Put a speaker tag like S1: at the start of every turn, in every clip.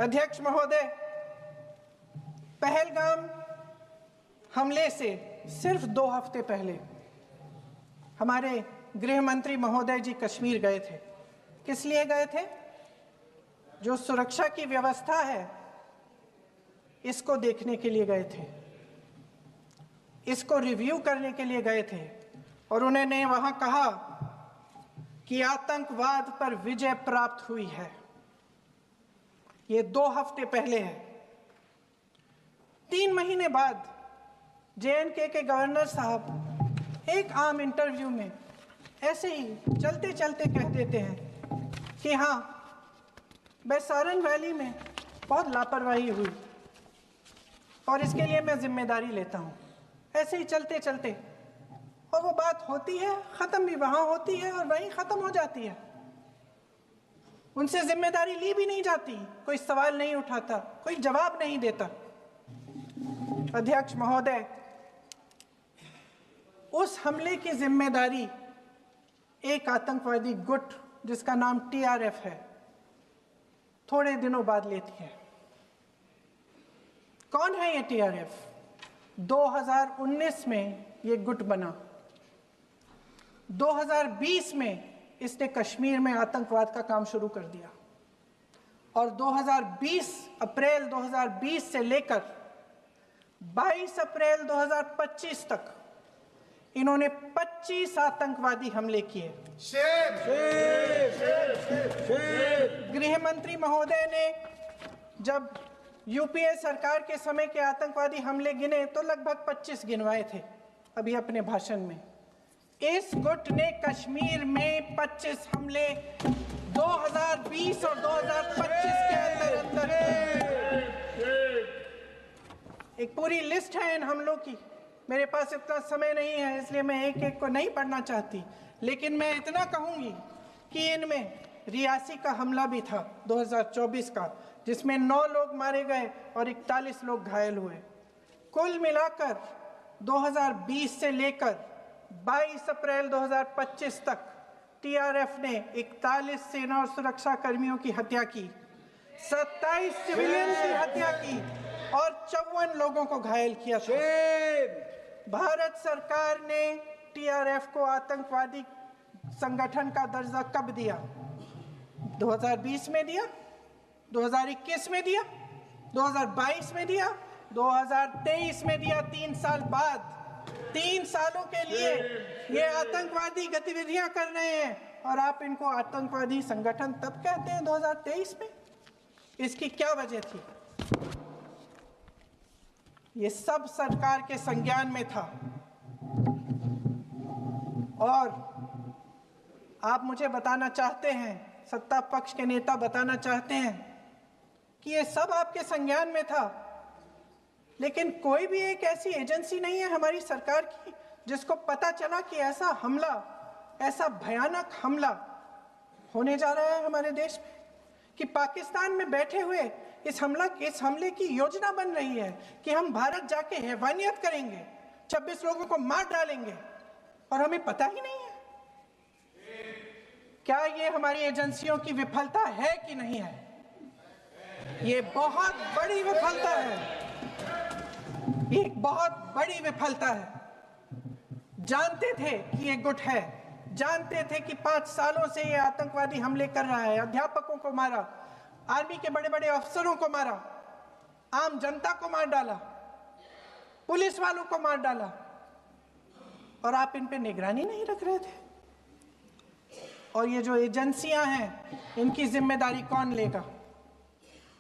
S1: अध्यक्ष महोदय, पहलगाम हमले से सिर्फ 2 हफ्ते पहले हमारे गृह मंत्री महोदय जी कश्मीर गए थे। किस लिए गए थे? जो सुरक्षा की व्यवस्था है इसको देखने के लिए गए थे, इसको रिव्यू करने के लिए गए थे और उन्होंने वहां कहा कि आतंकवाद पर विजय प्राप्त हुई है। ये 2 हफ्ते पहले है। 3 महीने बाद JNK के गवर्नर साहब एक आम इंटरव्यू में ऐसे ही चलते चलते कह देते हैं कि हाँ, बैसारन वैली में बहुत लापरवाही हुई और इसके लिए मैं जिम्मेदारी लेता हूँ। ऐसे ही चलते चलते, और वो बात होती है, ख़त्म भी वहाँ होती है और वहीं ख़त्म हो जाती है। उनसे जिम्मेदारी ली भी नहीं जाती, कोई सवाल नहीं उठाता, कोई जवाब नहीं देता। अध्यक्ष महोदय, उस हमले की जिम्मेदारी एक आतंकवादी गुट जिसका नाम TRF है थोड़े दिनों बाद लेती है। कौन है ये TRF? 2019 में ये गुट बना। 2020 में इसने कश्मीर में आतंकवाद का काम शुरू कर दिया और 2020 अप्रैल 2020 से लेकर 22 अप्रैल 2025 तक इन्होंने 25 आतंकवादी हमले किए। गृह मंत्री महोदय ने जब UPA सरकार के समय के आतंकवादी हमले गिने तो लगभग 25 गिनवाए थे अभी अपने भाषण में। इस गुट ने कश्मीर में 25 हमले 2020 और 2025 के अंदर एक पूरी लिस्ट है इन हमलों की। मेरे पास इतना समय नहीं है इसलिए मैं एक एक को नहीं पढ़ना चाहती, लेकिन मैं इतना कहूंगी कि इनमें रियासी का हमला भी था 2024 का, जिसमें 9 लोग मारे गए और 41 लोग घायल हुए। कुल मिलाकर 2020 से लेकर 22 अप्रैल 2025 तक TRF ने 41 सेना और सुरक्षा कर्मियों की हत्या की, 27 सिविलियन की हत्या की और 54 लोगों को घायल किया था। भारत सरकार ने TRF को आतंकवादी संगठन का दर्जा कब दिया? 2020 में दिया, 2021 में दिया, 2022 में दिया, 2023 में दिया। 3 साल बाद, 3 सालों के लिए ये आतंकवादी गतिविधियां कर रहे हैं और आप इनको आतंकवादी संगठन तब कहते हैं 2023 में। इसकी क्या वजह थी? ये सब सरकार के संज्ञान में था और आप मुझे बताना चाहते हैं, सत्ता पक्ष के नेता बताना चाहते हैं कि ये सब आपके संज्ञान में था, लेकिन कोई भी एक ऐसी एजेंसी नहीं है हमारी सरकार की जिसको पता चला कि ऐसा हमला, ऐसा भयानक हमला होने जा रहा है हमारे देश में, कि पाकिस्तान में बैठे हुए इस हमले की योजना बन रही है कि हम भारत जाके हैवानियत करेंगे, 26 लोगों को मार डालेंगे और हमें पता ही नहीं है। क्या ये हमारी एजेंसियों की विफलता है कि नहीं है? ये बहुत बड़ी विफलता है, एक बहुत बड़ी विफलता है। जानते थे कि ये गुट है, जानते थे कि 5 सालों से ये आतंकवादी हमले कर रहा है, अध्यापकों को मारा, आर्मी के बड़े बड़े अफसरों को मारा, आम जनता को मार डाला, पुलिस वालों को मार डाला, और आप इन पे निगरानी नहीं रख रहे थे। और ये जो एजेंसियां हैं इनकी जिम्मेदारी कौन लेगा?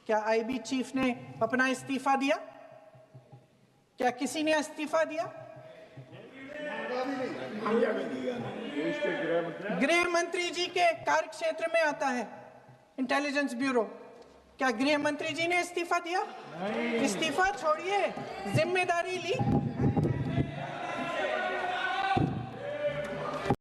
S1: क्या IB चीफ ने अपना इस्तीफा दिया? क्या किसी ने इस्तीफा दिया? गृह मंत्री जी के कार्य क्षेत्र में आता है इंटेलिजेंस ब्यूरो। क्या गृह मंत्री जी ने इस्तीफा दिया? इस्तीफा छोड़िए, जिम्मेदारी ली।